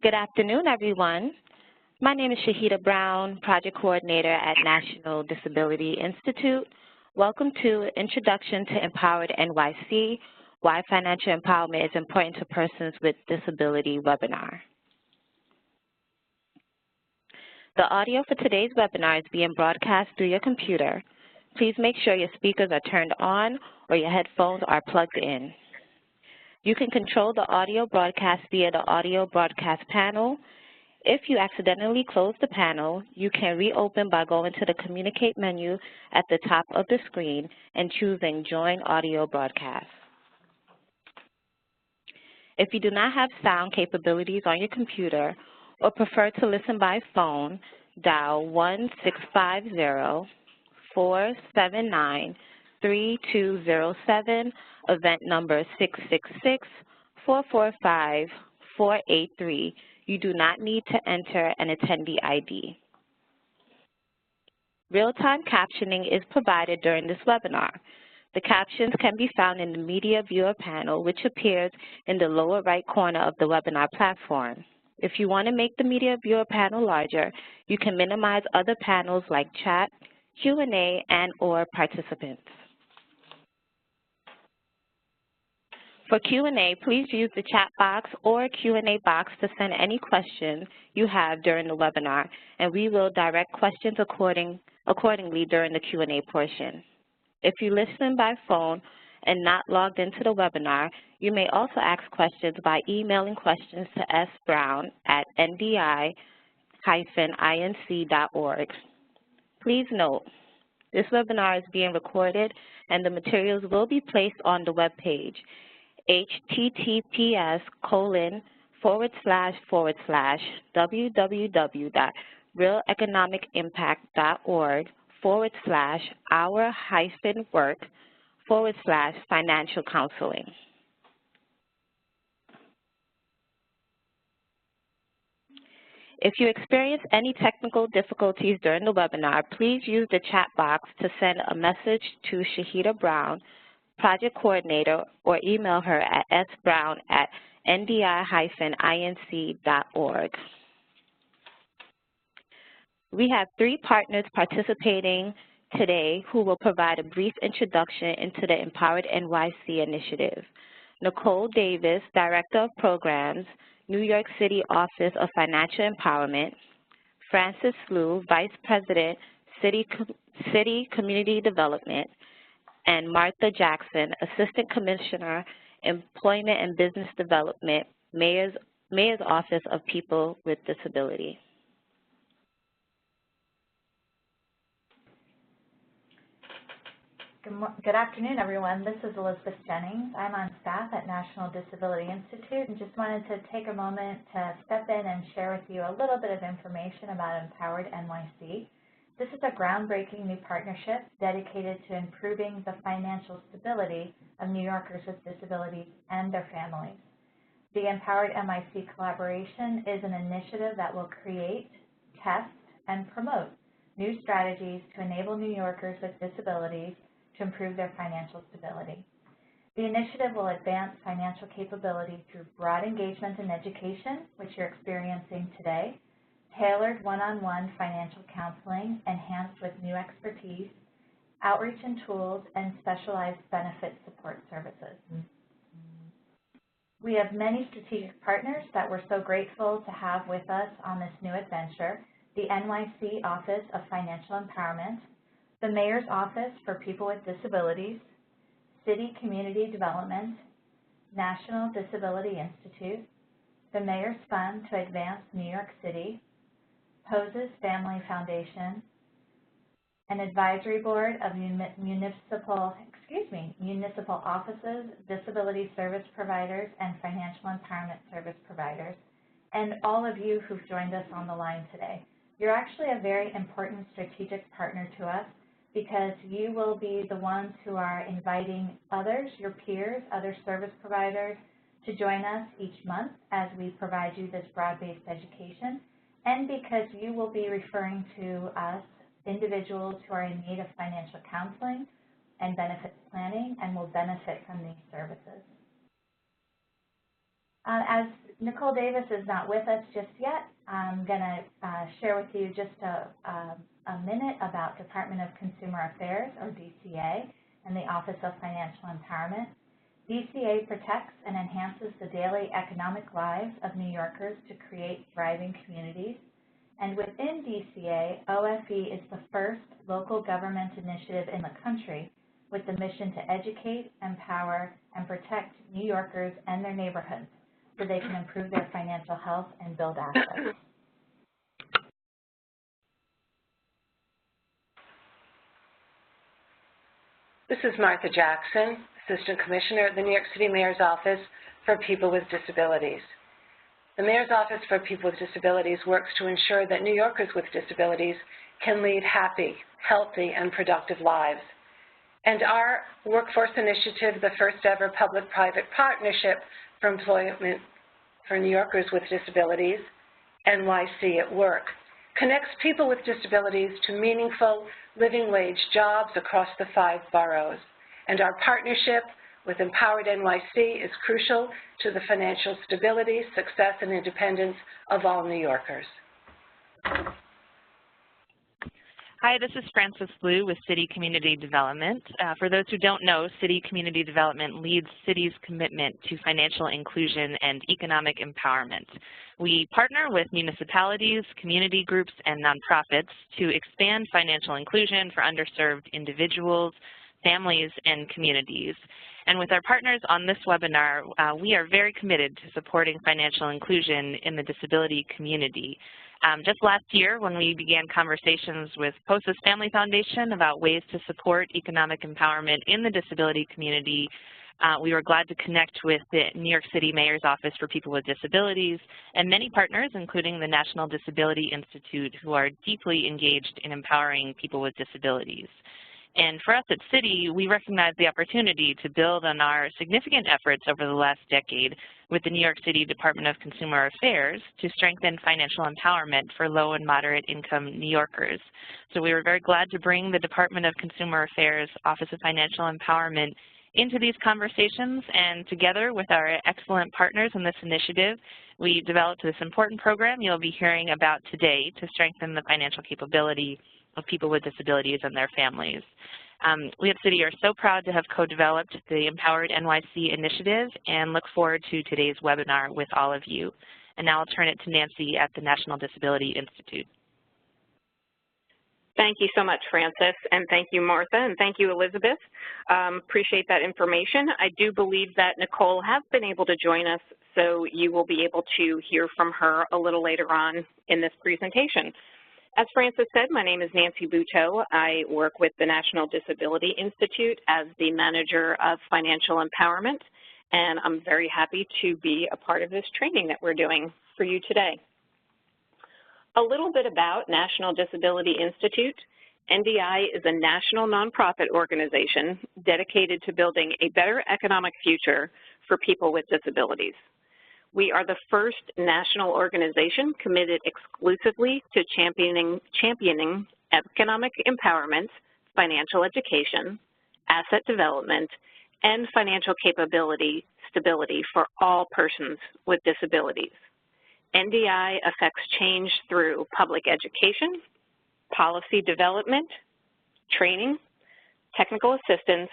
Good afternoon, everyone. My name is Shahida Brown, Project Coordinator at National Disability Institute. Welcome to Introduction to Empowered NYC, Why Financial Empowerment is Important to Persons with Disability webinar. The audio for today's webinar is being broadcast through your computer. Please make sure your speakers are turned on or your headphones are plugged in. You can control the audio broadcast via the audio broadcast panel. If you accidentally close the panel, you can reopen by going to the Communicate menu at the top of the screen and choosing Join Audio Broadcast. If you do not have sound capabilities on your computer or prefer to listen by phone, dial 1-650-479-3207, event number 666-445-483. You do not need to enter an attendee ID. Real-time captioning is provided during this webinar. The captions can be found in the Media Viewer panel, which appears in the lower right corner of the webinar platform. If you want to make the Media Viewer panel larger, you can minimize other panels like chat, Q&A, and/or participants. For Q&A, please use the chat box or Q&A box to send any questions you have during the webinar, and we will direct questions accordingly during the Q&A portion. If you listen by phone and not logged into the webinar, you may also ask questions by emailing questions to sbrown@ndi-inc.org. Please note, this webinar is being recorded and the materials will be placed on the web page, https://www.realeconomicimpact.org/our-work/financial counseling. If you experience any technical difficulties during the webinar, please use the chat box to send a message to Shahida Brown, Project Coordinator, or email her at sbrown@ndi-inc.org. We have 3 partners participating today who will provide a brief introduction into the Empowered NYC initiative. Nicole Davis, Director of Programs, New York City Office of Financial Empowerment; Francis Liu, Vice President, City Community Development; and Martha Jackson, Assistant Commissioner, Employment and Business Development, Mayor's Office of People with Disability. Good afternoon, everyone. This is Elizabeth Jennings. I'm on staff at National Disability Institute and just wanted to take a moment to step in and share with you a little bit of information about Empowered NYC. This is a groundbreaking new partnership dedicated to improving the financial stability of New Yorkers with disabilities and their families. The Empowered NYC collaboration is an initiative that will create, test, and promote new strategies to enable New Yorkers with disabilities to improve their financial stability. The initiative will advance financial capability through broad engagement and education, which you're experiencing today, tailored one-on-one financial counseling enhanced with new expertise, outreach and tools, and specialized benefit support services. We have many strategic partners that we're so grateful to have with us on this new adventure: the NYC Office of Financial Empowerment, the Mayor's Office for People with Disabilities, City Community Development, National Disability Institute, the Mayor's Fund to Advance New York City, Poses Family Foundation, an advisory board of municipal offices, disability service providers, and financial empowerment service providers, and all of you who've joined us on the line today. You're actually a very important strategic partner to us because you will be the ones who are inviting others, your peers, other service providers, to join us each month as we provide you this broad-based education, and because you will be referring to us individuals who are in need of financial counseling and benefits planning and will benefit from these services. As Nicole Davis is not with us just yet. I'm going to share with you just a minute about Department of Consumer Affairs, or DCA, and the Office of Financial Empowerment. DCA protects and enhances the daily economic lives of New Yorkers to create thriving communities. And within DCA, OFE is the first local government initiative in the country with the mission to educate, empower, and protect New Yorkers and their neighborhoods so they can improve their financial health and build assets. This is Martha Jackson, Assistant Commissioner at the New York City Mayor's Office for People with Disabilities. The Mayor's Office for People with Disabilities works to ensure that New Yorkers with disabilities can lead happy, healthy, and productive lives. And our workforce initiative, the first ever public-private partnership for employment for New Yorkers with disabilities, NYC at Work, connects people with disabilities to meaningful living wage jobs across the 5 boroughs. And our partnership with EmpoweredNYC is crucial to the financial stability, success, and independence of all New Yorkers. Hi, this is Frances Blue with City Community Development. For those who don't know, City Community Development leads city's commitment to financial inclusion and economic empowerment. We partner with municipalities, community groups, and nonprofits to expand financial inclusion for underserved individuals, families, and communities. And with our partners on this webinar, we are very committed to supporting financial inclusion in the disability community. Just last year, when we began conversations with POSA's Family Foundation about ways to support economic empowerment in the disability community, we were glad to connect with the New York City Mayor's Office for People with Disabilities and many partners, including the National Disability Institute, who are deeply engaged in empowering people with disabilities. And for us at City, we recognize the opportunity to build on our significant efforts over the last decade with the New York City Department of Consumer Affairs to strengthen financial empowerment for low and moderate income New Yorkers. So we were very glad to bring the Department of Consumer Affairs Office of Financial Empowerment into these conversations, and together with our excellent partners in this initiative, we developed this important program you'll be hearing about today to strengthen the financial capability of people with disabilities and their families. We at City are so proud to have co-developed the EmpoweredNYC initiative and look forward to today's webinar with all of you. And now I'll turn it to Nancy at the National Disability Institute. Thank you so much, Frances, and thank you, Martha, and thank you, Elizabeth. Appreciate that information. I do believe that Nicole has been able to join us, so you will be able to hear from her a little later on in this presentation. As Frances said, my name is Nancy Bhutto. I work with the National Disability Institute as the Manager of Financial Empowerment, and I'm very happy to be a part of this training that we're doing for you today. A little bit about National Disability Institute. NDI is a national nonprofit organization dedicated to building a better economic future for people with disabilities. We are the first national organization committed exclusively to championing economic empowerment, financial education, asset development, and financial stability for all persons with disabilities. NDI affects change through public education, policy development, training, technical assistance,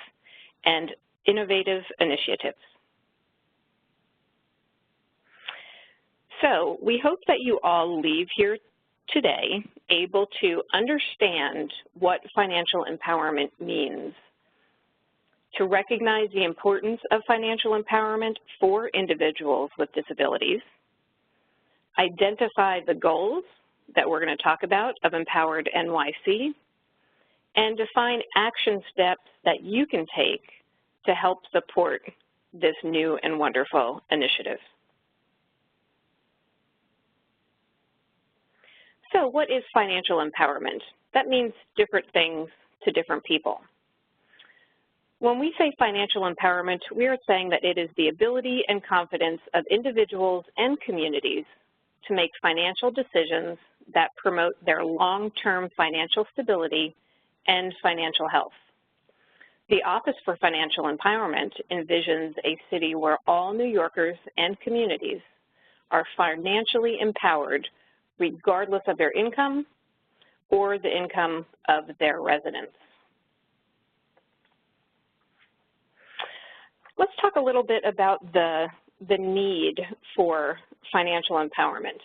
and innovative initiatives. So we hope that you all leave here today able to understand what financial empowerment means, to recognize the importance of financial empowerment for individuals with disabilities, identify the goals that we're going to talk about of EmpoweredNYC, and define action steps that you can take to help support this new and wonderful initiative. So what is financial empowerment? That means different things to different people. When we say financial empowerment, we are saying that it is the ability and confidence of individuals and communities to make financial decisions that promote their long-term financial stability and financial health. The Office for Financial Empowerment envisions a city where all New Yorkers and communities are financially empowered regardless of their income or the income of their residents. Let's talk a little bit about the need for financial empowerment.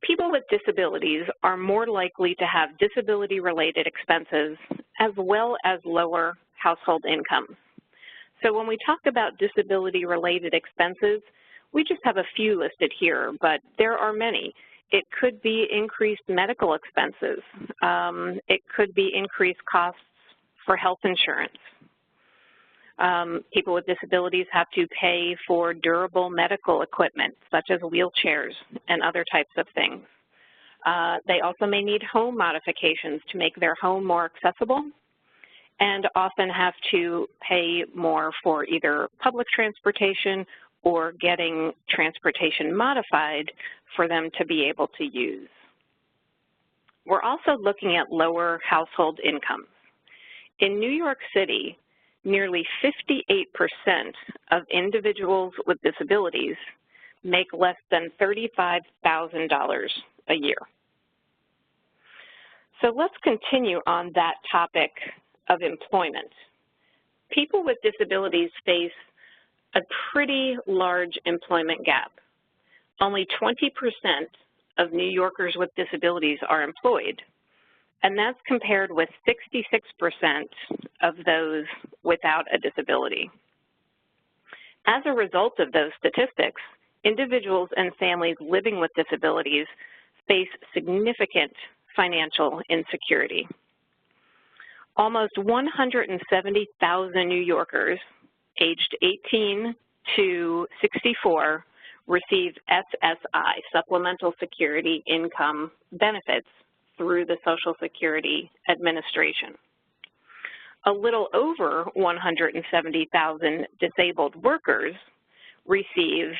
People with disabilities are more likely to have disability-related expenses as well as lower household incomes. So when we talk about disability-related expenses, we just have a few listed here, but there are many. It could be increased medical expenses. It could be increased costs for health insurance. People with disabilities have to pay for durable medical equipment, such as wheelchairs and other types of things. They also may need home modifications to make their home more accessible, and often have to pay more for either public transportation or getting transportation modified for them to be able to use. We're also looking at lower household incomes. In New York City, nearly 58% of individuals with disabilities make less than $35,000 a year. So let's continue on that topic of employment. People with disabilities face a pretty large employment gap. Only 20% of New Yorkers with disabilities are employed, and that's compared with 66% of those without a disability. As a result of those statistics, individuals and families living with disabilities face significant financial insecurity. Almost 170,000 New Yorkers aged 18 to 64 receive SSI, Supplemental Security Income Benefits, through the Social Security Administration. A little over 170,000 disabled workers receive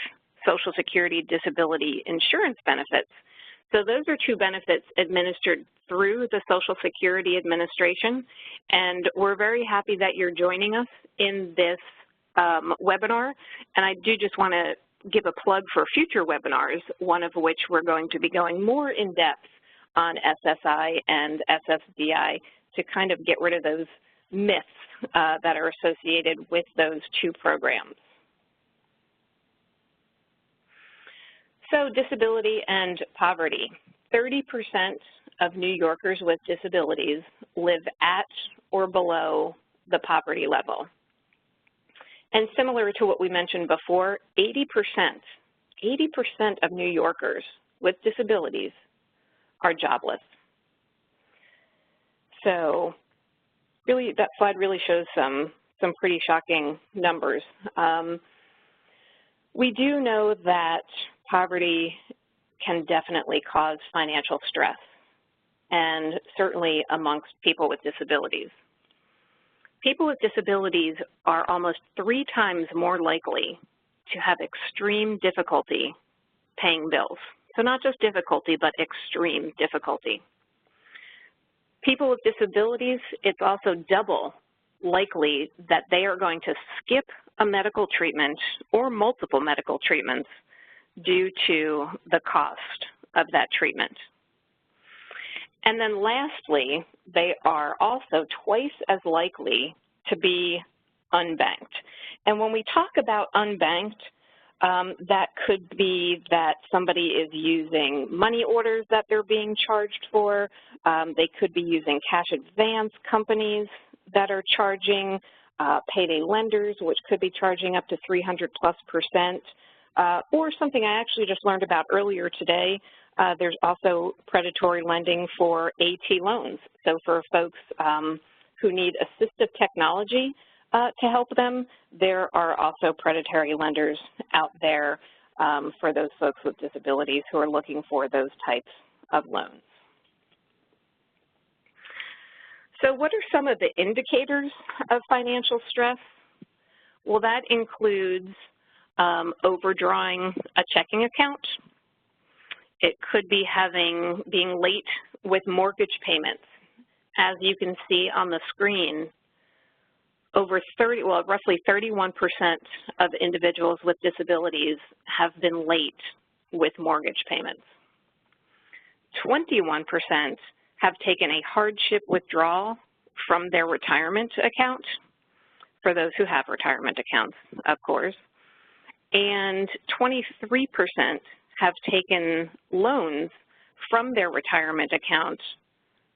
Social Security disability insurance benefits. So those are two benefits administered through the Social Security Administration, and we're very happy that you're joining us in this webinar. And I do just want to give a plug for future webinars, one of which we're going to be going more in depth on SSI and SSDI to kind of get rid of those myths that are associated with those two programs. So disability and poverty. 30% of New Yorkers with disabilities live at or below the poverty level. And similar to what we mentioned before, 80% of New Yorkers with disabilities are jobless. So really, that slide really shows some pretty shocking numbers. We do know that poverty can definitely cause financial stress, and certainly amongst people with disabilities. People with disabilities are almost 3 times more likely to have extreme difficulty paying bills. So not just difficulty, but extreme difficulty. People with disabilities, it's also double likely that they are going to skip a medical treatment or multiple medical treatments due to the cost of that treatment. And then lastly, they are also twice as likely to be unbanked. And when we talk about unbanked, that could be that somebody is using money orders that they're being charged for. They could be using cash advance companies that are charging, payday lenders, which could be charging up to 300+%, or something I actually just learned about earlier today. There's also predatory lending for AT loans. So for folks who need assistive technology to help them, there are also predatory lenders out there for those folks with disabilities who are looking for those types of loans. So what are some of the indicators of financial stress? Well, that includes overdrawing a checking account. It could be being late with mortgage payments. As you can see on the screen, roughly 31% of individuals with disabilities have been late with mortgage payments. 21% have taken a hardship withdrawal from their retirement account, for those who have retirement accounts, of course, and 23% have taken loans from their retirement account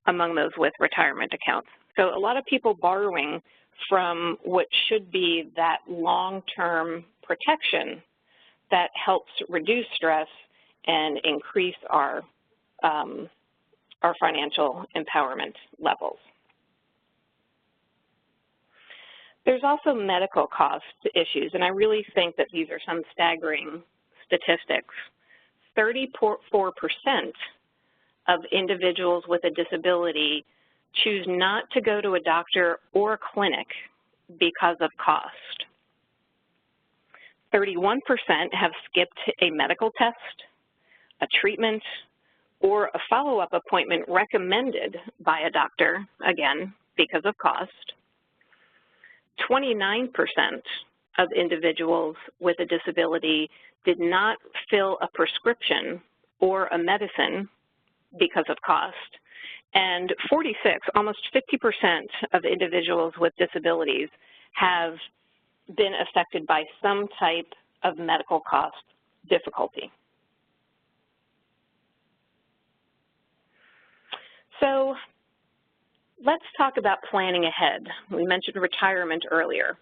among those with retirement accounts. So a lot of people borrowing from what should be that long-term protection that helps reduce stress and increase our financial empowerment levels. There's also medical cost issues, and I really think that these are some staggering statistics. 34% of individuals with a disability choose not to go to a doctor or a clinic because of cost. 31% have skipped a medical test, a treatment, or a follow-up appointment recommended by a doctor, again, because of cost. 29% of individuals with a disability did not fill a prescription or a medicine because of cost. And 46, almost 50% of individuals with disabilities have been affected by some type of medical cost difficulty. So let's talk about planning ahead. We mentioned retirement earlier.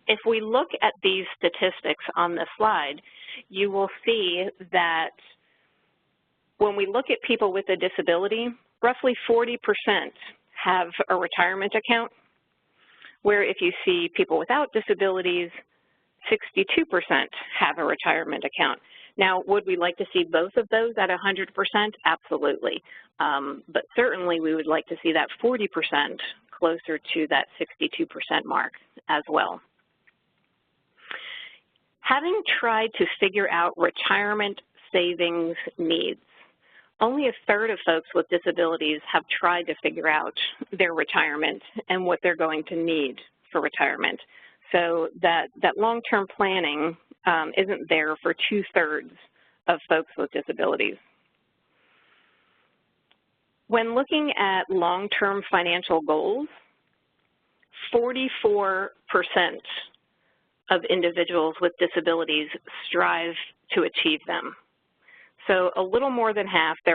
If we look at these statistics on this slide, you will see that when we look at people with a disability, roughly 40% have a retirement account, where if you see people without disabilities, 62% have a retirement account. Now, would we like to see both of those at 100%? Absolutely. But certainly we would like to see that 40% closer to that 62% mark as well. Having tried to figure out retirement savings needs, only a third of folks with disabilities have tried to figure out their retirement and what they're going to need for retirement. So that long-term planning isn't there for 2/3 of folks with disabilities. When looking at long-term financial goals, 44% of individuals with disabilities strive to achieve them. So a little more than half, a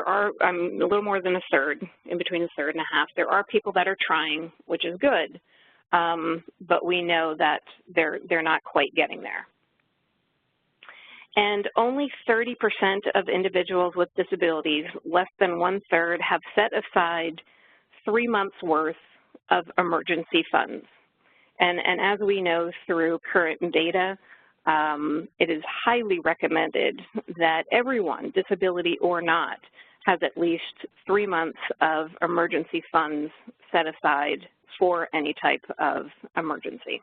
little more than a third, in between a third and a half, there are people that are trying, which is good, but we know that they're not quite getting there. And only 30% of individuals with disabilities, less than 1/3, have set aside 3 months' worth of emergency funds. And as we know through current data, it is highly recommended that everyone, disability or not, has at least 3 months of emergency funds set aside for any type of emergency.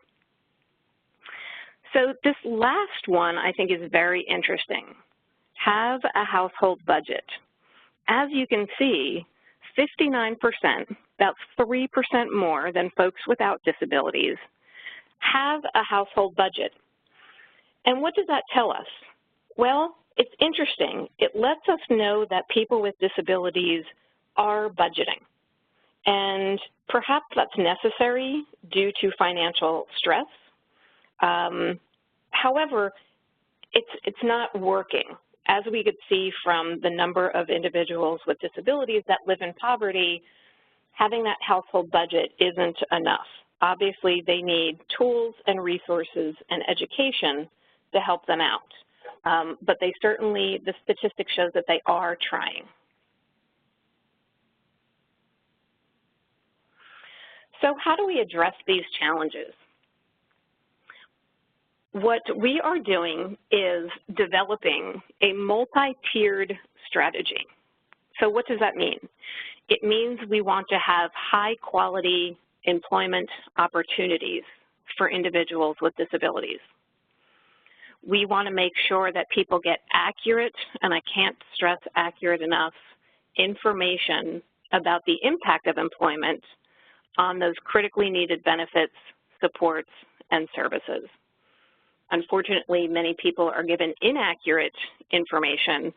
So this last one I think is very interesting. Have a household budget. As you can see, 59%, about 3% more than folks without disabilities, have a household budget. And what does that tell us? Well, it's interesting. It lets us know that people with disabilities are budgeting. And perhaps that's necessary due to financial stress. However, it's not working. As we could see from the number of individuals with disabilities that live in poverty, having that household budget isn't enough. Obviously, they need tools and resources and education to help them out. But they certainly, the statistics show that they are trying. So how do we address these challenges? What we are doing is developing a multi-tiered strategy. So what does that mean? It means we want to have high-quality employment opportunities for individuals with disabilities. We want to make sure that people get accurate, and I can't stress accurate enough, information about the impact of employment on those critically needed benefits, supports, and services. Unfortunately, many people are given inaccurate information,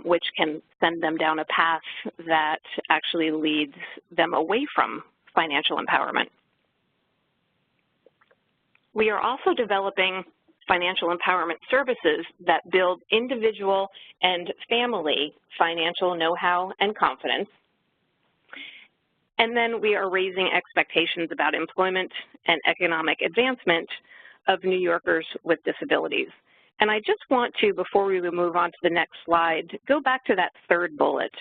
which can send them down a path that actually leads them away from financial empowerment. We are also developing financial empowerment services that build individual and family financial know-how and confidence. And then we are raising expectations about employment and economic advancement of New Yorkers with disabilities. And I just want to, before we move on to the next slide, go back to that third bullet.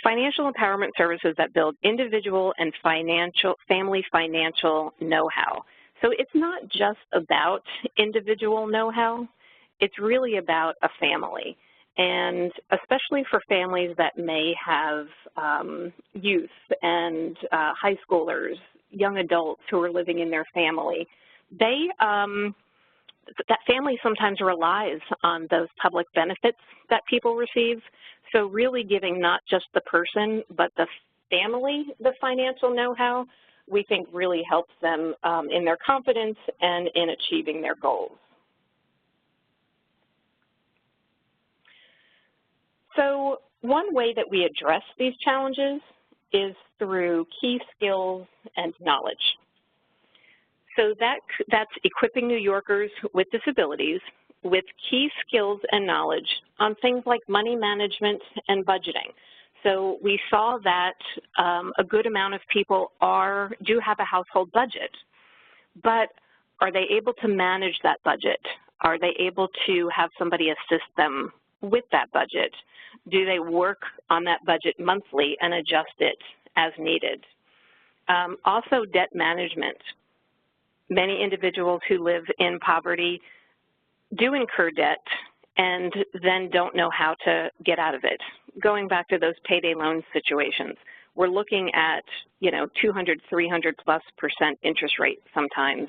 Financial empowerment services that build individual and family financial know-how. So it's not just about individual know-how, it's really about a family. And especially for families that may have youth and high schoolers, young adults who are living in their family, that family sometimes relies on those public benefits that people receive. So really giving not just the person, but the family the financial know-how, we think really helps them in their confidence and in achieving their goals. So one way that we address these challenges is through key skills and knowledge. So that's equipping New Yorkers with disabilities with key skills and knowledge on things like money management and budgeting. So we saw that a good amount of people do have a household budget, but are they able to manage that budget? Are they able to have somebody assist them with that budget? Do they work on that budget monthly and adjust it as needed? Also, debt management. Many individuals who live in poverty do incur debt and then don't know how to get out of it. Going back to those payday loan situations, we're looking at, 200, 300+% interest rate sometimes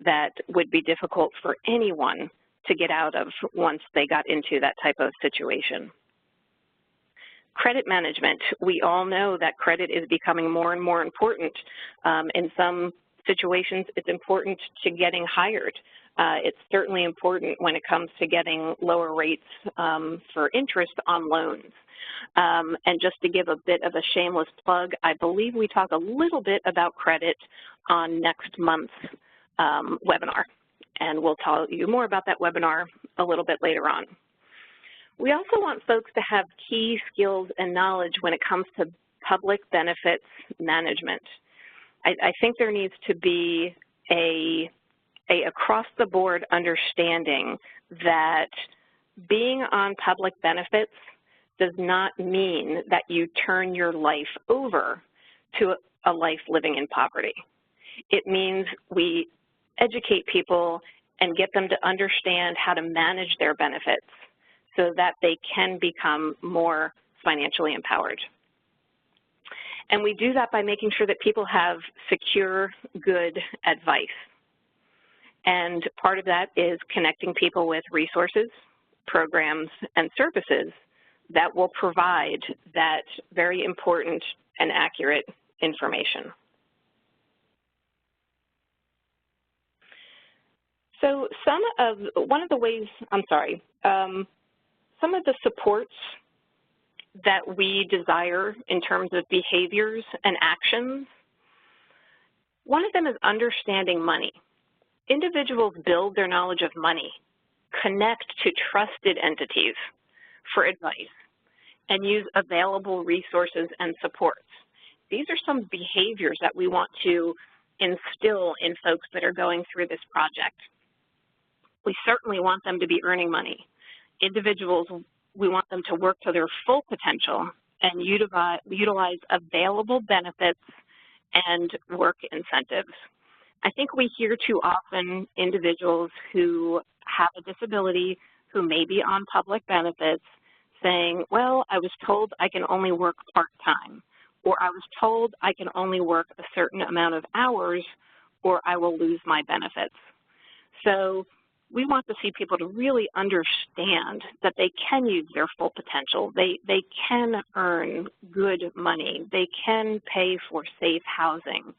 that would be difficult for anyone to get out of once they got into that type of situation. Credit management. We all know that credit is becoming more and more important. In some situations, it's important to getting hired. It's certainly important when it comes to getting lower rates for interest on loans. And just to give a bit of a shameless plug, I believe we talk a little bit about credit on next month's webinar. And we'll tell you more about that webinar a little bit later on. We also want folks to have key skills and knowledge when it comes to public benefits management. I think there needs to be a across-the-board understanding that being on public benefits does not mean that you turn your life over to a life living in poverty. It means we educate people and get them to understand how to manage their benefits so that they can become more financially empowered. And we do that by making sure that people have secure, good advice. And part of that is connecting people with resources, programs, and services that will provide that very important and accurate information. So some of the supports that we desire in terms of behaviors and actions, one of them is understanding money. Individuals build their knowledge of money, connect to trusted entities for advice, and use available resources and supports. These are some behaviors that we want to instill in folks that are going through this project. We certainly want them to be earning money. Individuals, we want them to work to their full potential and utilize available benefits and work incentives. I think we hear too often individuals who have a disability, who may be on public benefits, saying, well, I was told I can only work part-time, or I was told I can only work a certain amount of hours, or I will lose my benefits. So we want to see people to really understand that they can use their full potential. They can earn good money. They can pay for safe housing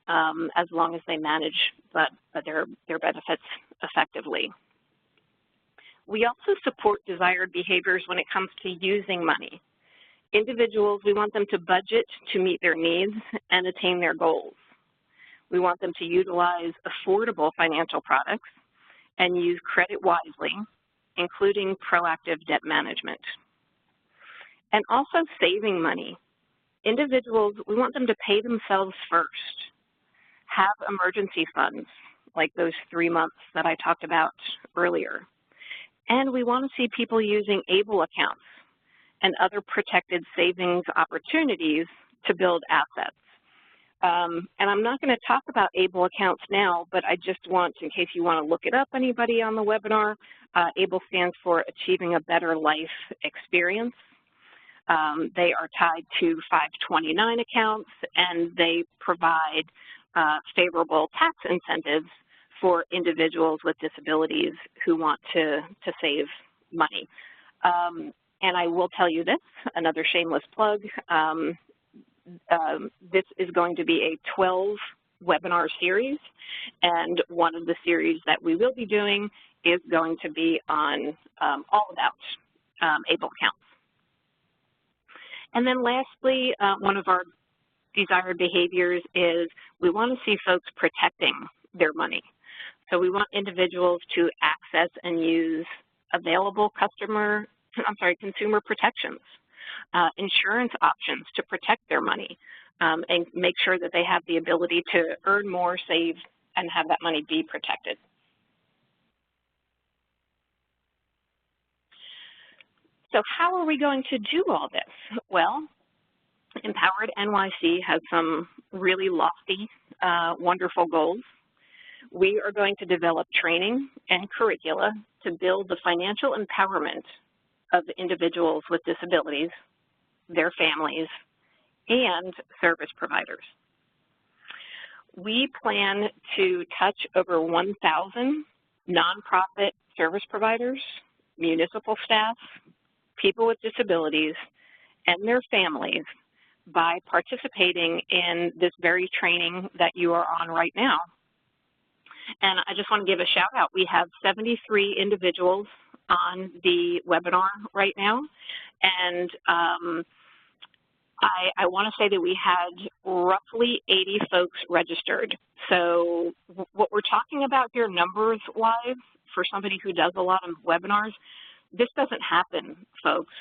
as long as they manage their benefits effectively. We also support desired behaviors when it comes to using money. Individuals, we want them to budget to meet their needs and attain their goals. We want them to utilize affordable financial products and use credit wisely, including proactive debt management. And also saving money. Individuals, we want them to pay themselves first, have emergency funds, like those 3 months that I talked about earlier. And we want to see people using ABLE accounts and other protected savings opportunities to build assets. And I'm not going to talk about ABLE accounts now, but I just want, in case you want to look it up, anybody on the webinar, ABLE stands for Achieving a Better Life Experience. They are tied to 529 accounts, and they provide favorable tax incentives for individuals with disabilities who want to save money. And I will tell you this, another shameless plug, this is going to be a 12-webinar series, and one of the series that we will be doing is going to be on all about ABLE accounts. And then lastly, one of our desired behaviors is we want to see folks protecting their money. So we want individuals to access and use available consumer protections, insurance options to protect their money, and make sure that they have the ability to earn more, save, and have that money be protected. So how are we going to do all this? Well, EmpoweredNYC has some really lofty, wonderful goals. We are going to develop training and curricula to build the financial empowerment of individuals with disabilities, their families, and service providers. We plan to touch over 1,000 nonprofit service providers, municipal staff, people with disabilities, and their families by participating in this very training that you are on right now. And I just want to give a shout out. We have 73 individuals on the webinar right now, and I want to say that we had roughly 80 folks registered. So what we're talking about here numbers-wise, for somebody who does a lot of webinars, this doesn't happen, folks.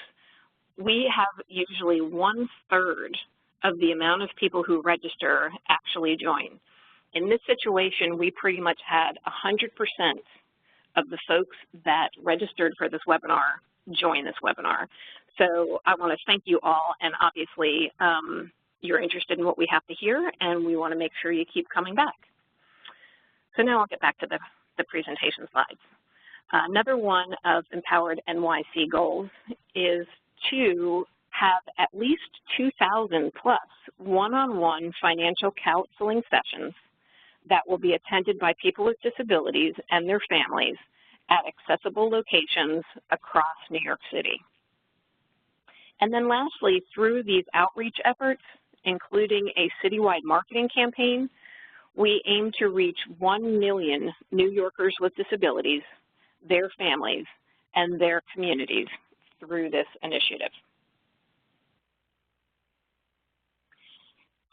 We have usually 1/3 of the amount of people who register actually join. In this situation, we pretty much had 100% of the folks that registered for this webinar join this webinar. So I want to thank you all, and obviously you're interested in what we have to hear, and we want to make sure you keep coming back. So now I'll get back to the presentation slides. Another one of EmpoweredNYC goals is to have at least 2,000 plus one-on-one financial counseling sessions that will be attended by people with disabilities and their families at accessible locations across New York City. And then lastly, through these outreach efforts, including a citywide marketing campaign, we aim to reach 1 million New Yorkers with disabilities, their families, and their communities through this initiative.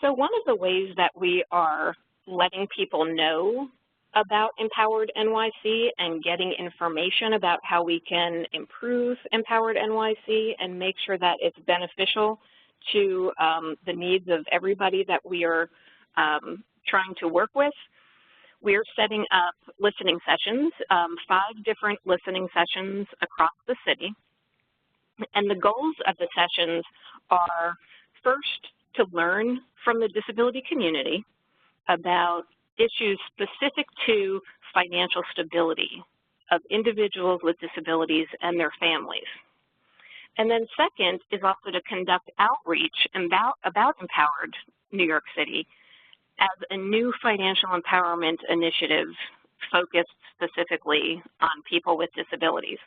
So one of the ways that we are letting people know about EmpoweredNYC and getting information about how we can improve EmpoweredNYC and make sure that it's beneficial to the needs of everybody that we are trying to work with. We're setting up listening sessions, 5 different listening sessions across the city. And the goals of the sessions are, first, to learn from the disability community about issues specific to financial stability of individuals with disabilities and their families. And then second is also to conduct outreach about Empowered New York City as a new financial empowerment initiative focused specifically on people with disabilities.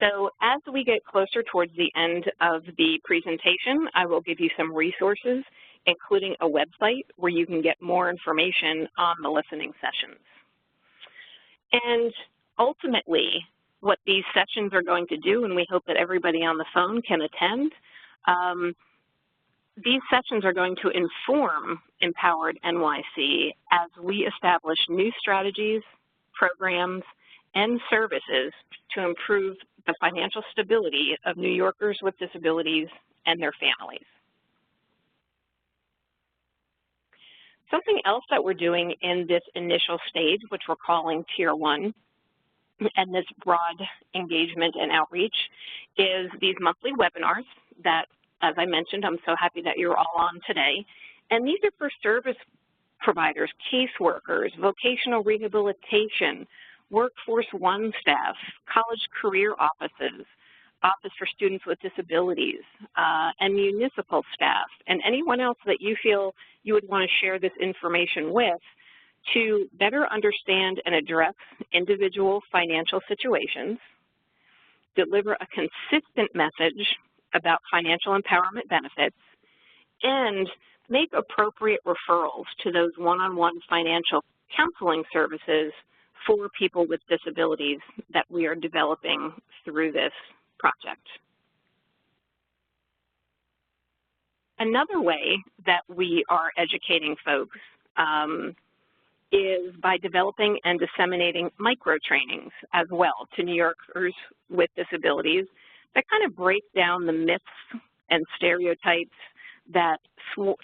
So as we get closer towards the end of the presentation, I will give you some resources, including a website where you can get more information on the listening sessions. And ultimately, what these sessions are going to do, and we hope that everybody on the phone can attend, these sessions are going to inform Empowered NYC as we establish new strategies, programs, and services to improve the financial stability of New Yorkers with disabilities and their families. Something else that we're doing in this initial stage, which we're calling Tier 1, and this broad engagement and outreach, is these monthly webinars that, as I mentioned, I'm so happy that you're all on today. And these are for service providers, caseworkers, vocational rehabilitation, Workforce One staff, college career offices, Office for Students with Disabilities, and municipal staff, and anyone else that you feel you would want to share this information with to better understand and address individual financial situations, deliver a consistent message about financial empowerment benefits, and make appropriate referrals to those one-on-one financial counseling services for people with disabilities that we are developing through this project. Another way that we are educating folks is by developing and disseminating micro-trainings as well to New Yorkers with disabilities that kind of break down the myths and stereotypes that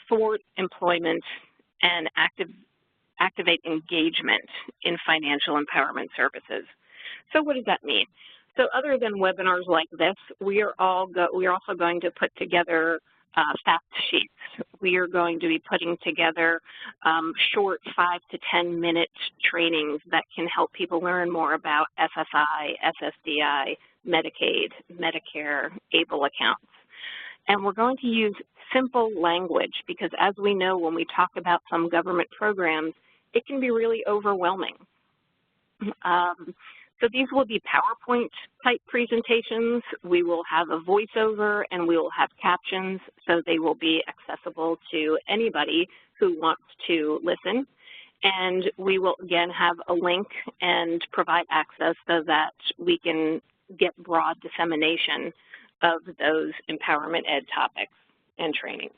thwart employment and activate engagement in financial empowerment services. So what does that mean? So other than webinars like this, we are also going to put together fact sheets. We are going to be putting together short 5 to 10 minute trainings that can help people learn more about SSI, SSDI, Medicaid, Medicare, ABLE accounts. And we're going to use simple language because, as we know, when we talk about some government programs, it can be really overwhelming. So these will be PowerPoint type presentations. We will have a voiceover and we will have captions, so they will be accessible to anybody who wants to listen. And we will again have a link and provide access so that we can get broad dissemination of those empowerment ed topics and trainings.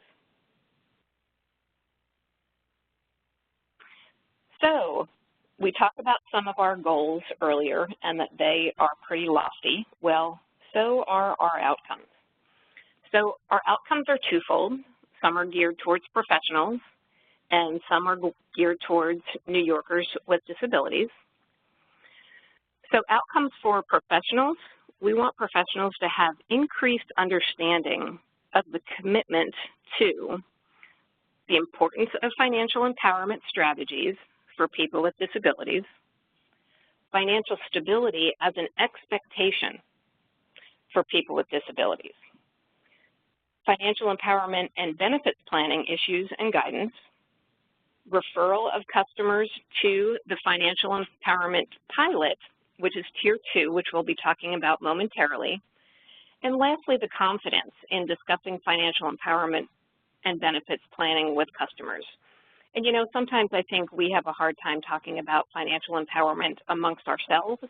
So we talked about some of our goals earlier and that they are pretty lofty. Well, so are our outcomes. So our outcomes are twofold. Some are geared towards professionals and some are geared towards New Yorkers with disabilities. So outcomes for professionals, we want professionals to have increased understanding of the commitment to the importance of financial empowerment strategies for people with disabilities, financial stability as an expectation for people with disabilities, financial empowerment and benefits planning issues and guidance, referral of customers to the financial empowerment pilot, which is Tier 2, which we'll be talking about momentarily, and lastly, the confidence in discussing financial empowerment and benefits planning with customers. And, you know, sometimes I think we have a hard time talking about financial empowerment amongst ourselves.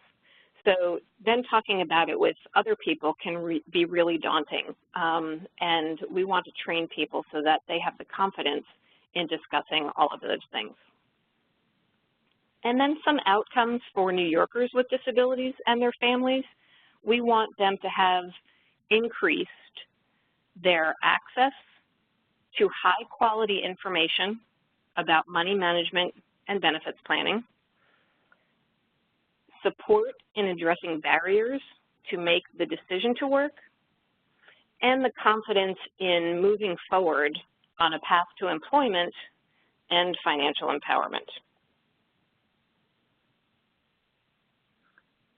So then talking about it with other people can be really daunting. And we want to train people so that they have the confidence in discussing all of those things. And then some outcomes for New Yorkers with disabilities and their families. We want them to have increased their access to high quality information about money management and benefits planning, support in addressing barriers to make the decision to work, and the confidence in moving forward on a path to employment and financial empowerment.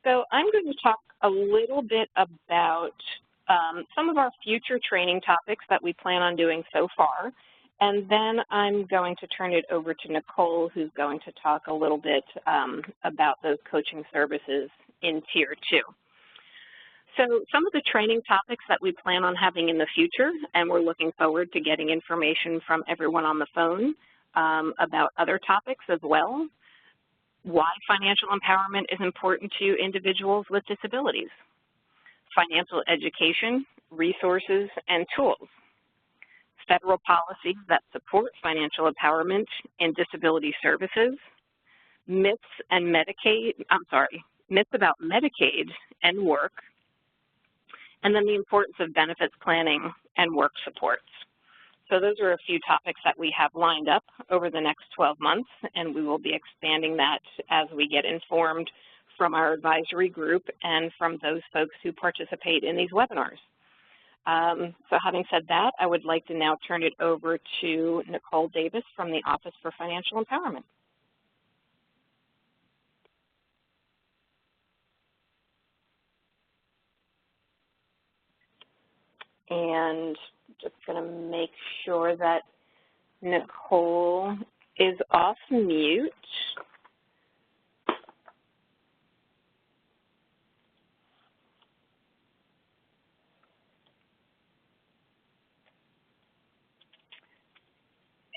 So I'm going to talk a little bit about some of our future training topics that we plan on doing so far, And then I'm going to turn it over to Nicole, who's going to talk a little bit about those coaching services in Tier 2. So some of the training topics that we plan on having in the future, and we're looking forward to getting information from everyone on the phone about other topics as well. Why financial empowerment is important to individuals with disabilities. Financial education, resources, and tools. Federal policies that support financial empowerment in disability services. Myths about Medicaid and work. And then the importance of benefits planning and work supports. So those are a few topics that we have lined up over the next 12 months, and we will be expanding that as we get informed from our advisory group and from those folks who participate in these webinars. So having said that, I would like to now turn it over to Nicole Davis from the Office for Financial Empowerment. And just going to make sure that Nicole is off mute.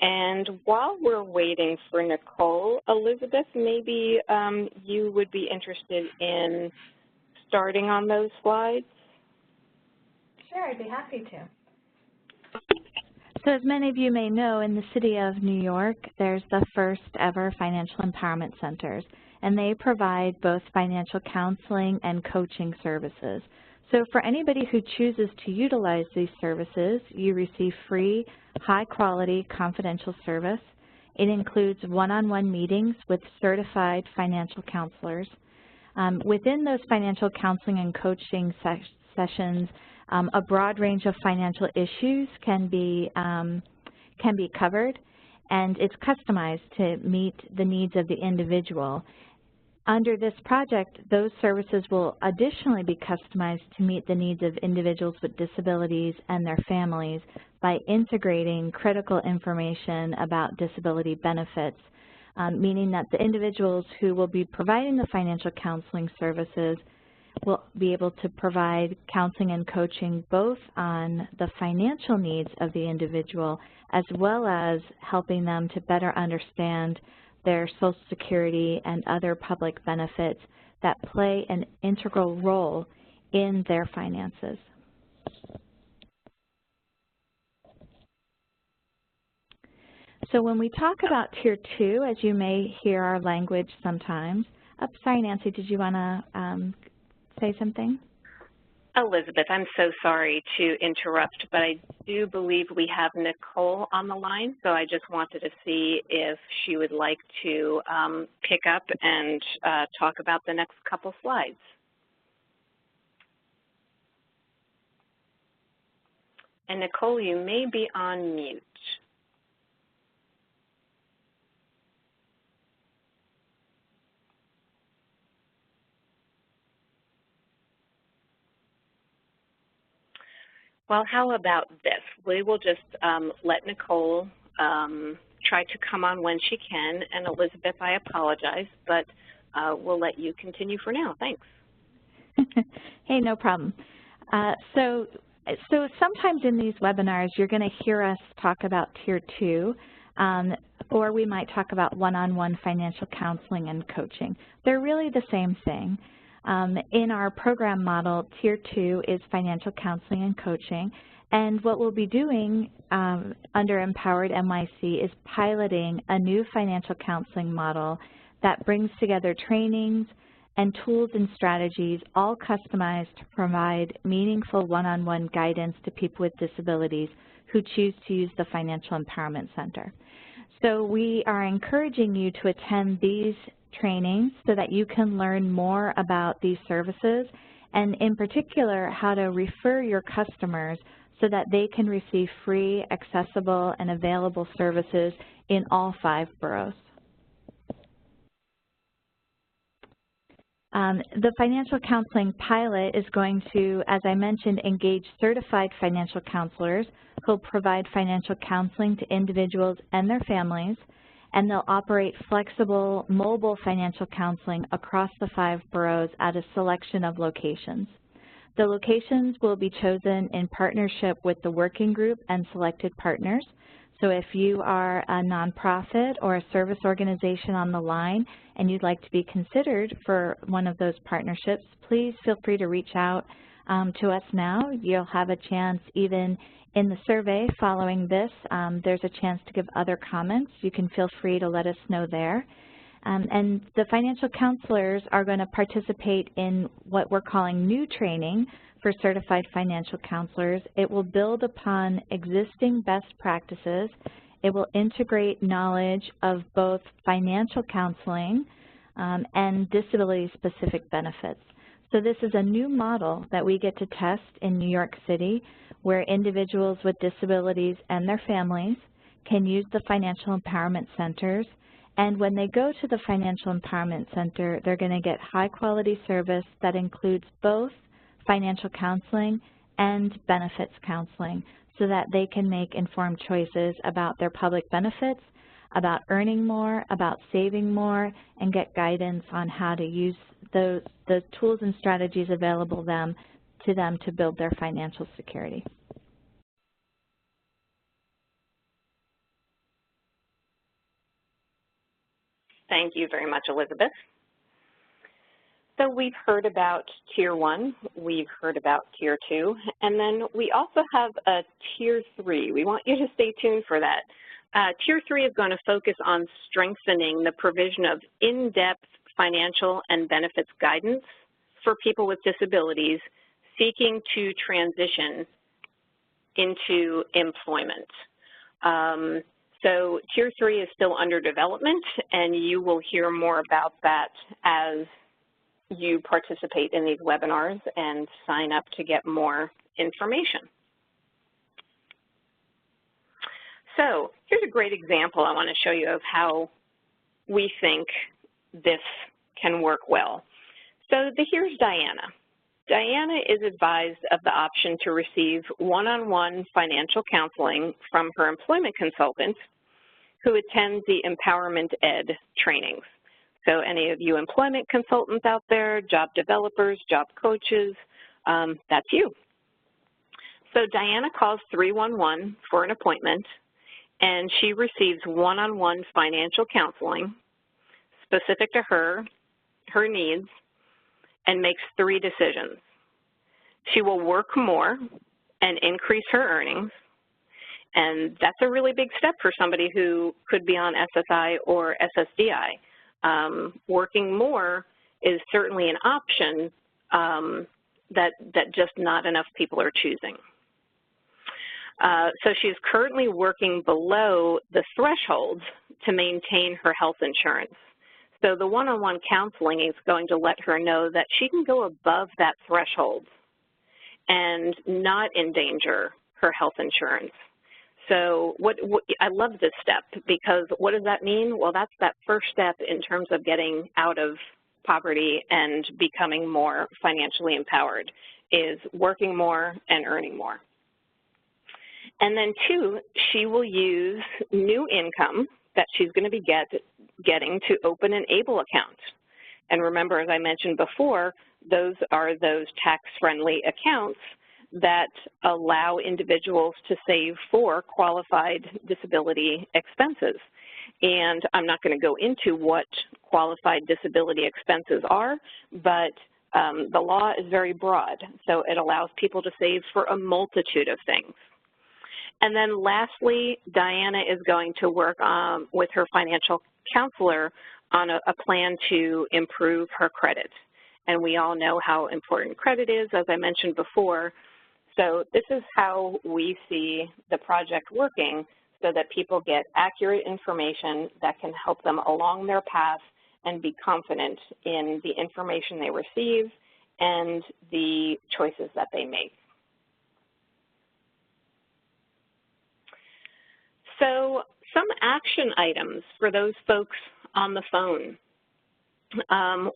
And while we're waiting for Nicole, Elizabeth, maybe you would be interested in starting on those slides? Sure, I'd be happy to. So as many of you may know, in the city of New York, there's the first ever financial empowerment centers, and they provide both financial counseling and coaching services. So for anybody who chooses to utilize these services, you receive free, high-quality, confidential service. It includes one-on-one meetings with certified financial counselors. Within those financial counseling and coaching sessions, a broad range of financial issues can be covered, and it's customized to meet the needs of the individual. Under this project, those services will additionally be customized to meet the needs of individuals with disabilities and their families by integrating critical information about disability benefits, meaning that the individuals who will be providing the financial counseling services will be able to provide counseling and coaching both on the financial needs of the individual as well as helping them to better understand their Social Security and other public benefits that play an integral role in their finances. So when we talk about Tier 2, as you may hear our language sometimes, sorry, Nancy, did you want to say something? Elizabeth, I'm so sorry to interrupt, but I do believe we have Nicole on the line, so I just wanted to see if she would like to pick up and talk about the next couple slides. And Nicole, you may be on mute. Well, how about this? We will just let Nicole try to come on when she can. And Elizabeth, I apologize, but we'll let you continue for now. Thanks. Hey, no problem. So sometimes in these webinars, you're going to hear us talk about Tier 2, or we might talk about one-on-one financial counseling and coaching. They're really the same thing. In our program model, Tier 2 is financial counseling and coaching, and what we'll be doing under EmpoweredNYC is piloting a new financial counseling model that brings together trainings and tools and strategies all customized to provide meaningful one-on-one guidance to people with disabilities who choose to use the Financial Empowerment Center. So we are encouraging you to attend these trainings so that you can learn more about these services and in particular how to refer your customers so that they can receive free, accessible, and available services in all 5 boroughs. The financial counseling pilot is going to, as I mentioned, engage certified financial counselors who will provide financial counseling to individuals and their families, and they'll operate flexible mobile financial counseling across the 5 boroughs at a selection of locations. The locations will be chosen in partnership with the working group and selected partners. So if you are a nonprofit or a service organization on the line and you'd like to be considered for one of those partnerships, please feel free to reach out to us now. You'll have a chance even in the survey following this. There's a chance to give other comments. You can feel free to let us know there. And the financial counselors are going to participate in what we're calling new training for certified financial counselors. It will build upon existing best practices. It will integrate knowledge of both financial counseling and disability-specific benefits. So this is a new model that we get to test in New York City, where individuals with disabilities and their families can use the financial empowerment centers. And when they go to the Financial Empowerment Center, they're going to get high-quality service that includes both financial counseling and benefits counseling so that they can make informed choices about their public benefits, about earning more, about saving more, and get guidance on how to use the tools and strategies available to them to build their financial security. Thank you very much, Elizabeth. So we've heard about Tier 1, we've heard about Tier 2, and then we also have a Tier 3. We want you to stay tuned for that. Tier 3 is going to focus on strengthening the provision of in-depth financial and benefits guidance for people with disabilities seeking to transition into employment. So Tier 3 is still under development, and you will hear more about that as you participate in these webinars and sign up to get more information. So here's a great example I want to show you of how we think this can work well. So here's Diana. Diana is advised of the option to receive one-on-one financial counseling from her employment consultant who attends the Empowerment Ed trainings. So any of you employment consultants out there, job developers, job coaches, that's you. So Diana calls 311 for an appointment, and she receives one-on-one financial counseling specific to her needs, and makes 3 decisions. She will work more and increase her earnings, and that's a really big step for somebody who could be on SSI or SSDI. Working more is certainly an option that just not enough people are choosing. So she's currently working below the thresholds to maintain her health insurance. So the one-on-one counseling is going to let her know that she can go above that threshold and not endanger her health insurance. So I love this step, because what does that mean? Well, that's that first step in terms of getting out of poverty and becoming more financially empowered, is working more and earning more. And then 2, she will use new income that she's going to be getting to open an ABLE account. And remember, as I mentioned before, those are those tax-friendly accounts that allow individuals to save for qualified disability expenses. And I'm not going to go into what qualified disability expenses are, but the law is very broad, so it allows people to save for a multitude of things. And then lastly, Diana is going to work with her financial counselor on a plan to improve her credit. And we all know how important credit is, as I mentioned before. So this is how we see the project working, so that people get accurate information that can help them along their path and be confident in the information they receive and the choices that they make. So some action items for those folks on the phone.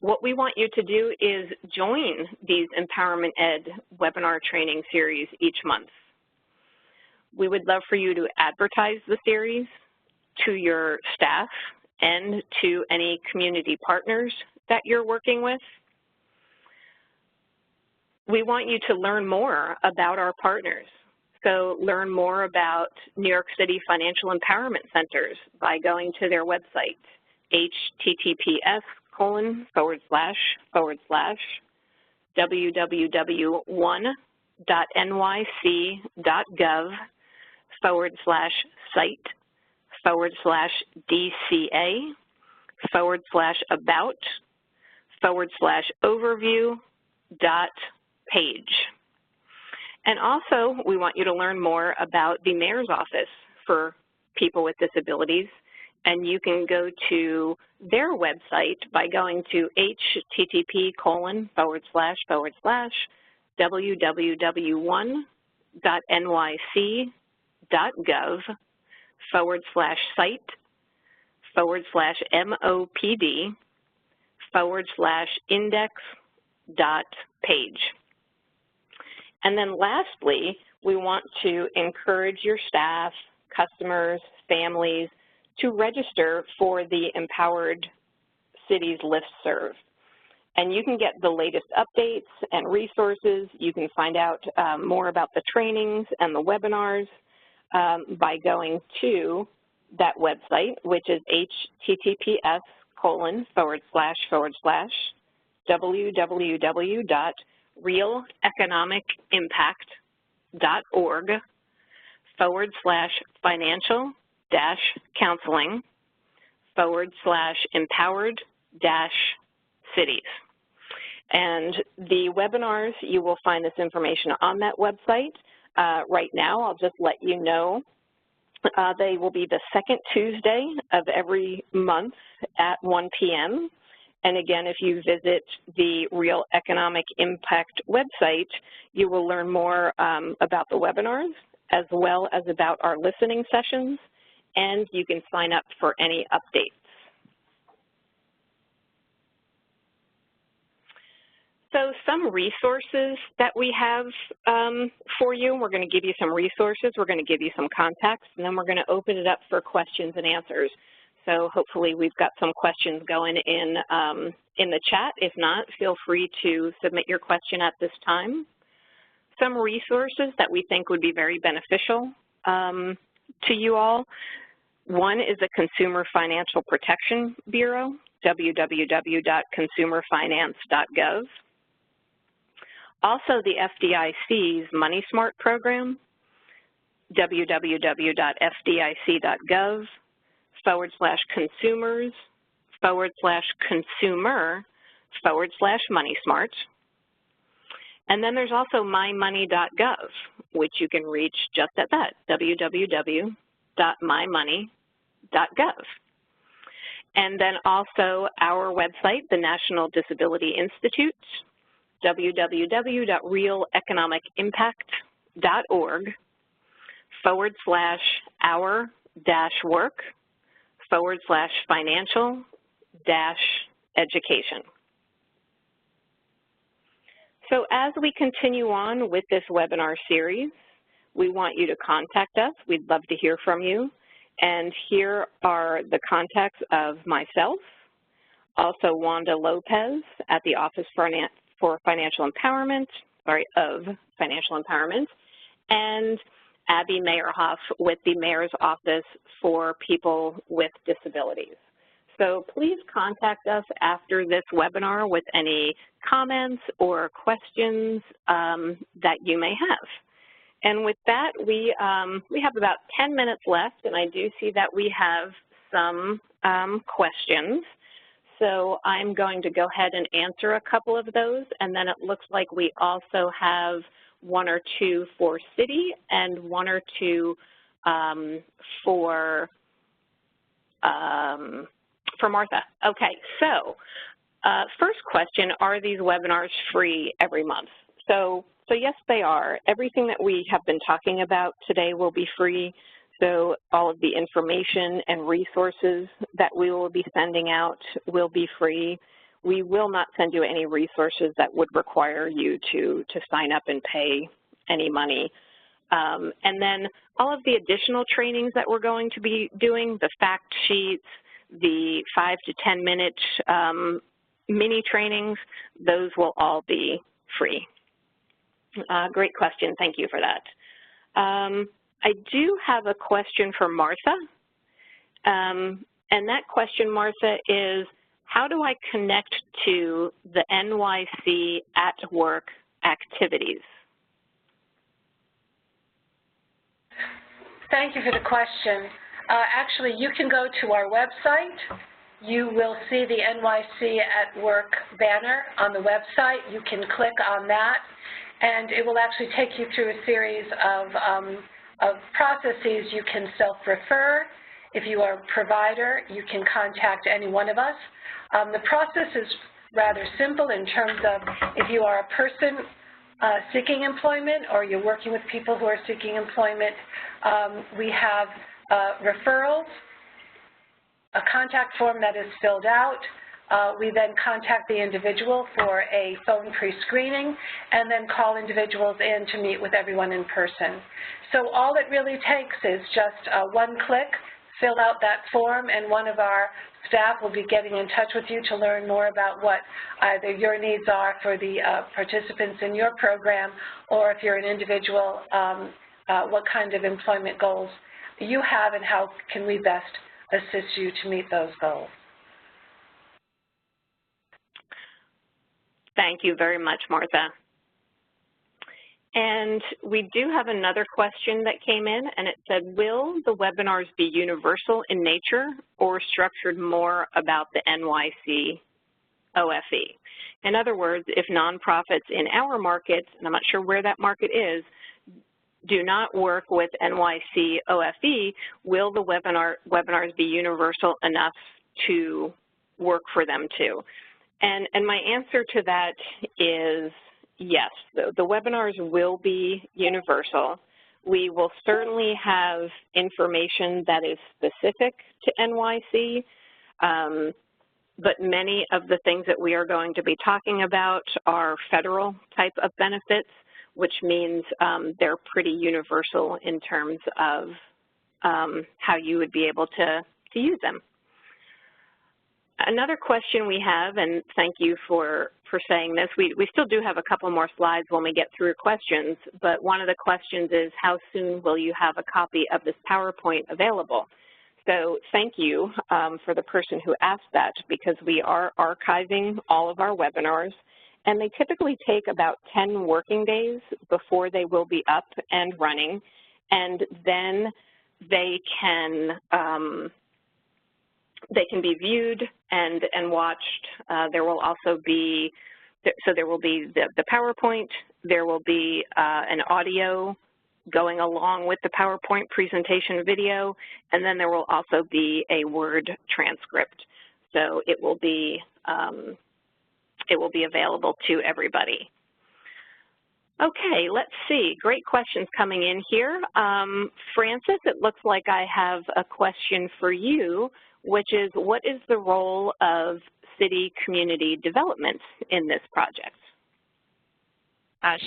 What we want you to do is join these Empowerment Ed webinar training series each month. We would love for you to advertise the series to your staff and to any community partners that you're working with. We want you to learn more about our partners. So learn more about New York City Financial Empowerment Centers by going to their website, https://www.nyc.gov/site/about/overview.page. And also, we want you to learn more about the Mayor's Office for People with Disabilities, and you can go to their website by going to http://wnyc.gov/site/mopd/index.page. And then lastly, we want to encourage your staff, customers, families to register for the Empowered Cities listserv. And you can get the latest updates and resources. You can find out more about the trainings and the webinars by going to that website, which is https://www.realeconomicimpact.org/financial-counseling/empowered-cities. And the webinars, you will find this information on that website. Right now, I'll just let you know they will be the second Tuesday of every month at 1 p.m. And again, if you visit the Real Economic Impact website, you will learn more about the webinars as well as about our listening sessions, and you can sign up for any updates. So some resources that we have for you, we're going to give you some resources, we're going to give you some contacts, and then we're going to open it up for questions and answers. So hopefully we've got some questions going in the chat. If not, feel free to submit your question at this time. Some resources that we think would be very beneficial to you all. One is the Consumer Financial Protection Bureau, www.consumerfinance.gov. Also, the FDIC's Money Smart program, www.fdic.gov/consumers/consumer/MoneySmart. And then there's also mymoney.gov, which you can reach just at that, www.mymoney.gov. And then also our website, the National Disability Institute, www.realeconomicimpact.org/our-work/financial-education. So as we continue on with this webinar series, we want you to contact us. We'd love to hear from you. And here are the contacts of myself, also Wanda Lopez at the Office for Financial Empowerment, of Financial Empowerment, and Abby Meyerhoff with the Mayor's Office for People with Disabilities. So please contact us after this webinar with any comments or questions that you may have. And with that, we have about 10 minutes left, and I do see that we have some questions. So I'm going to go ahead and answer a couple of those, and then it looks like we also have one or two for City and one or two for Martha. Okay, so first question, are these webinars free every month? So yes, they are. Everything that we have been talking about today will be free. So all of the information and resources that we will be sending out will be free. we will not send you any resources that would require you to sign up and pay any money. And then all of the additional trainings that we're going to be doing, the fact sheets, the 5 to 10 minute mini trainings, those will all be free. Great question, thank you for that. I do have a question for Martha. And that question, Martha, is how do I connect to the NYC at work activities? Thank you for the question. Actually, you can go to our website. You will see the NYC at Work banner on the website. You can click on that, and it will actually take you through a series of processes. You can self-refer. If you are a provider, you can contact any one of us. The process is rather simple in terms of if you are a person seeking employment or you're working with people who are seeking employment, we have referrals, a contact form that is filled out. We then contact the individual for a phone pre-screening and then call individuals in to meet with everyone in person. So all it really takes is just one click, fill out that form, and one of our staff will be getting in touch with you to learn more about what either your needs are for the participants in your program, or if you're an individual, what kind of employment goals you have and how can we best assist you to meet those goals. Thank you very much, Martha. And we do have another question that came in, and it said, will the webinars be universal in nature or structured more about the NYC OFE? In other words, if nonprofits in our markets, and I'm not sure where that market is, do not work with NYC OFE, will the webinars be universal enough to work for them too? And my answer to that is yes, the webinars will be universal. We will certainly have information that is specific to NYC, but many of the things that we are going to be talking about are federal type of benefits, which means they're pretty universal in terms of how you would be able to use them. Another question we have, and thank you for saying this, we still do have a couple more slides when we get through questions, but one of the questions is how soon will you have a copy of this PowerPoint available? So thank you for the person who asked that, because we are archiving all of our webinars, and they typically take about 10 working days before they will be up and running, and then they can be viewed and watched. There will also be, so there will be the PowerPoint, there will be an audio going along with the PowerPoint presentation video, and then there will also be a Word transcript. So it will be available to everybody. Okay, let's see. Great questions coming in here. Francis, it looks like I have a question for you, which is, what is the role of city community development in this project?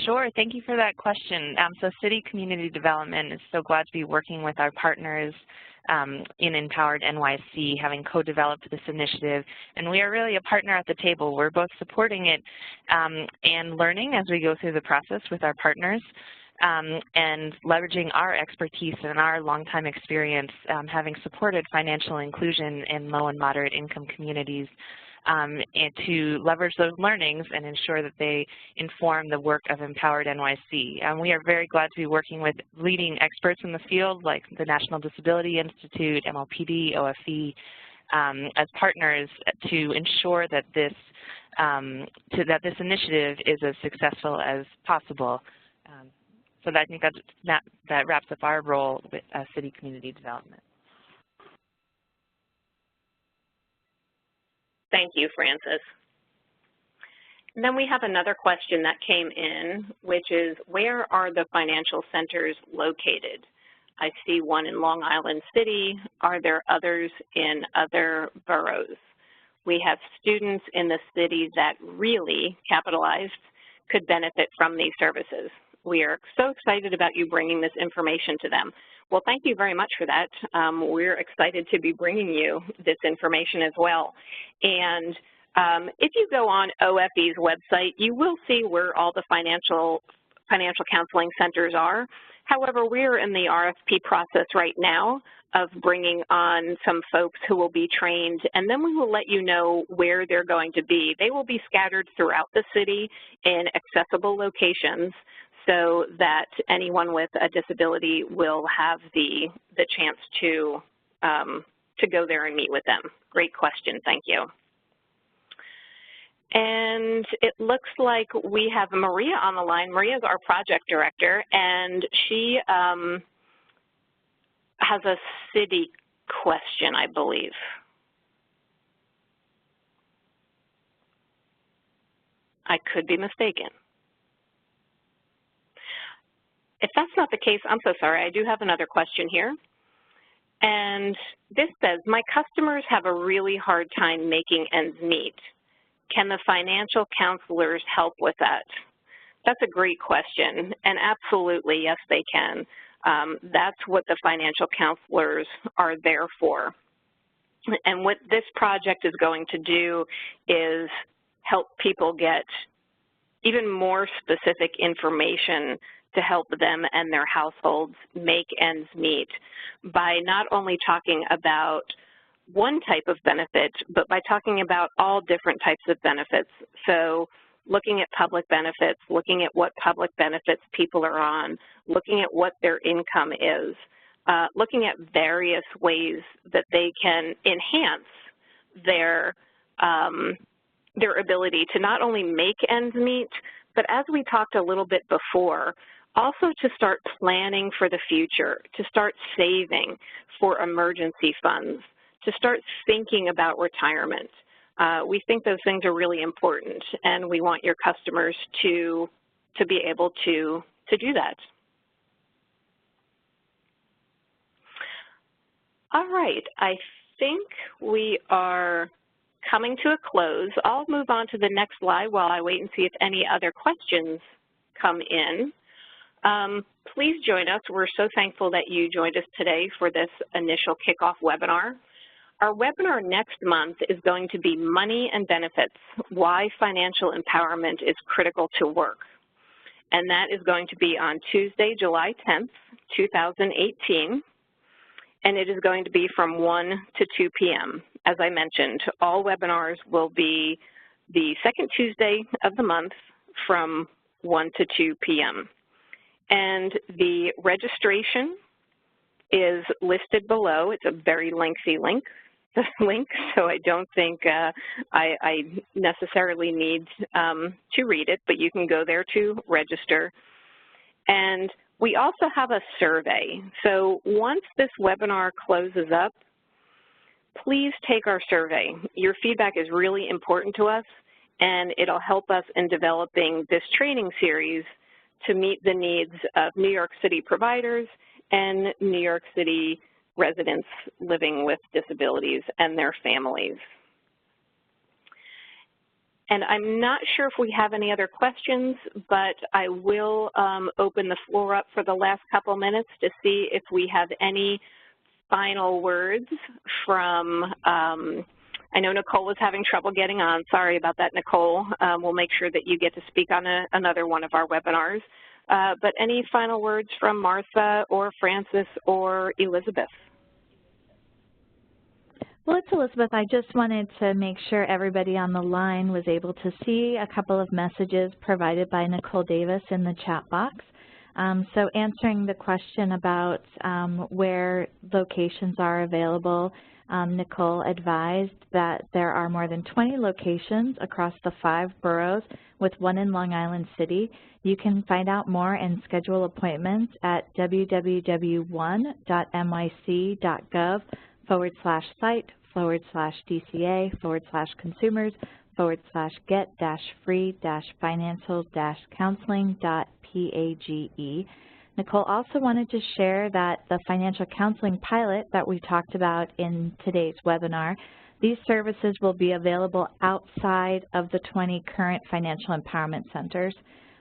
Sure, thank you for that question. So City Community Development is so glad to be working with our partners in EmpoweredNYC, having co-developed this initiative, and we are really a partner at the table. We're both supporting it and learning as we go through the process with our partners, and leveraging our expertise and our long-time experience having supported financial inclusion in low and moderate income communities, and to leverage those learnings and ensure that they inform the work of EmpoweredNYC. We are very glad to be working with leading experts in the field like the National Disability Institute, MLPD, OFE, as partners to ensure that this initiative is as successful as possible. So I think that wraps up our role with city community development. Thank you, Francis. And then we have another question that came in, which is, where are the financial centers located? I see one in Long Island City. Are there others in other boroughs? We have students in the city that really, capitalized, could benefit from these services. We are so excited about you bringing this information to them. Well, thank you very much for that. We're excited to be bringing you this information as well. And if you go on OFE's website, you will see where all the financial counseling centers are. However, we're in the RFP process right now of bringing on some folks who will be trained, and then we will let you know where they're going to be. They will be scattered throughout the city in accessible locations so that anyone with a disability will have the chance to go there and meet with them. Great question, thank you. And it looks like we have Maria on the line. Maria is our project director, and she has a city question, I believe. I could be mistaken. If that's not the case, I'm so sorry. I do have another question here. And this says, my customers have a really hard time making ends meet. Can the financial counselors help with that? That's a great question, and absolutely, yes, they can. That's what the financial counselors are there for. And what this project is going to do is help people get even more specific information to help them and their households make ends meet by not only talking about one type of benefit, but by talking about all different types of benefits. So looking at public benefits, looking at what public benefits people are on, looking at what their income is, looking at various ways that they can enhance their ability to not only make ends meet, but as we talked a little bit before, also to start planning for the future, to start saving for emergency funds, to start thinking about retirement. We think those things are really important, and we want your customers to be able to do that. All right, I think we are coming to a close. I'll move on to the next slide while I wait and see if any other questions come in. Please join us. We're so thankful that you joined us today for this initial kickoff webinar. Our webinar next month is going to be Money and Benefits, Why Financial Empowerment is Critical to Work. And that is going to be on Tuesday, July 10th, 2018. And it is going to be from 1 to 2 p.m. As I mentioned, all webinars will be the second Tuesday of the month from 1 to 2 p.m. And the registration is listed below. It's a very lengthy link, so I don't think I necessarily need to read it, but you can go there to register. And we also have a survey. So once this webinar closes up, please take our survey. Your feedback is really important to us, and it'll help us in developing this training series to meet the needs of New York City providers and New York City residents living with disabilities and their families. And I'm not sure if we have any other questions, but I will open the floor up for the last couple minutes to see if we have any final words from, I know Nicole was having trouble getting on. Sorry about that, Nicole. We'll make sure that you get to speak on another one of our webinars. But any final words from Martha or Francis or Elizabeth? Well, it's Elizabeth. I just wanted to make sure everybody on the line was able to see a couple of messages provided by Nicole Davis in the chat box. So answering the question about where locations are available, Nicole advised that there are more than 20 locations across the 5 boroughs, with one in Long Island City. You can find out more and schedule appointments at www.nyc.gov/site/get-free-financial-counseling.page. Nicole also wanted to share that the financial counseling pilot that we talked about in today's webinar, These services will be available outside of the 20 current financial empowerment centers,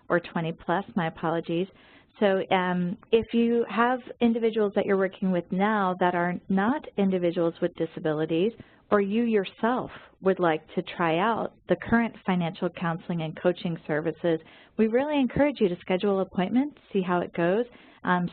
or 20 plus, my apologies. So if you have individuals that you're working with now that are not individuals with disabilities, or you yourself would like to try out the current financial counseling and coaching services, we really encourage you to schedule an appointment, see how it goes,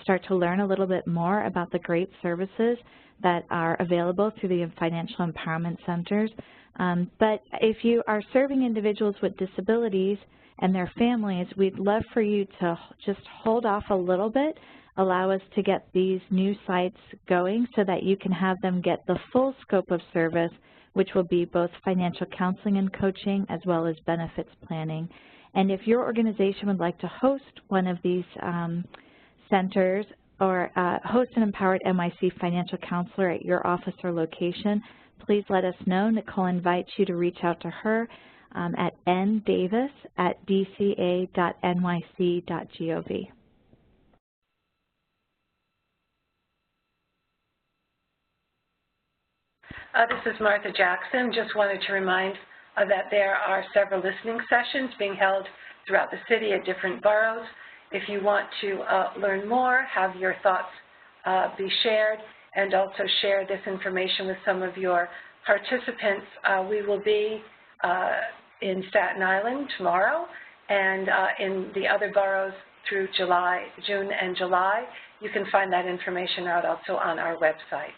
start to learn a little bit more about the great services that are available through the financial empowerment centers. But if you are serving individuals with disabilities and their families, we'd love for you to just hold off a little bit, allow us to get these new sites going so that you can have them get the full scope of service, which will be both financial counseling and coaching as well as benefits planning. And if your organization would like to host one of these centers or host an Empowered NYC financial counselor at your office or location, please let us know. Nicole invites you to reach out to her at ndavis@dca.nyc.gov. This is Martha Jackson. Just wanted to remind that there are several listening sessions being held throughout the city at different boroughs. If you want to learn more, have your thoughts be shared, and also share this information with some of your participants, we will be in Staten Island tomorrow, and in the other boroughs through June and July. You can find that information out also on our website.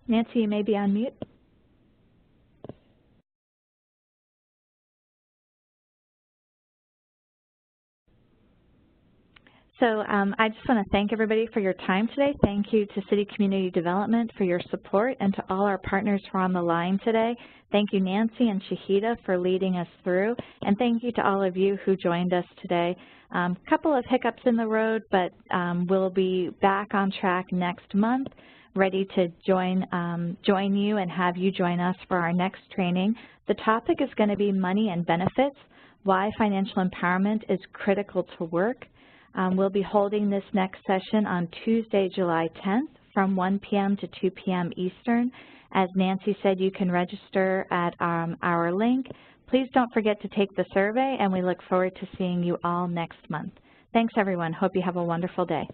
Nancy, you may be on mute. So I just want to thank everybody for your time today. Thank you to City Community Development for your support, and to all our partners who are on the line today. Thank you, Nancy and Shahida, for leading us through, and thank you to all of you who joined us today. A couple of hiccups in the road, but we'll be back on track next month, ready to join you and have you join us for our next training. The topic is going to be money and benefits, why financial empowerment is critical to work. We'll be holding this next session on Tuesday, July 10th from 1 p.m. to 2 p.m. Eastern. As Nancy said, you can register at our link. Please don't forget to take the survey, and we look forward to seeing you all next month. Thanks, everyone. Hope you have a wonderful day.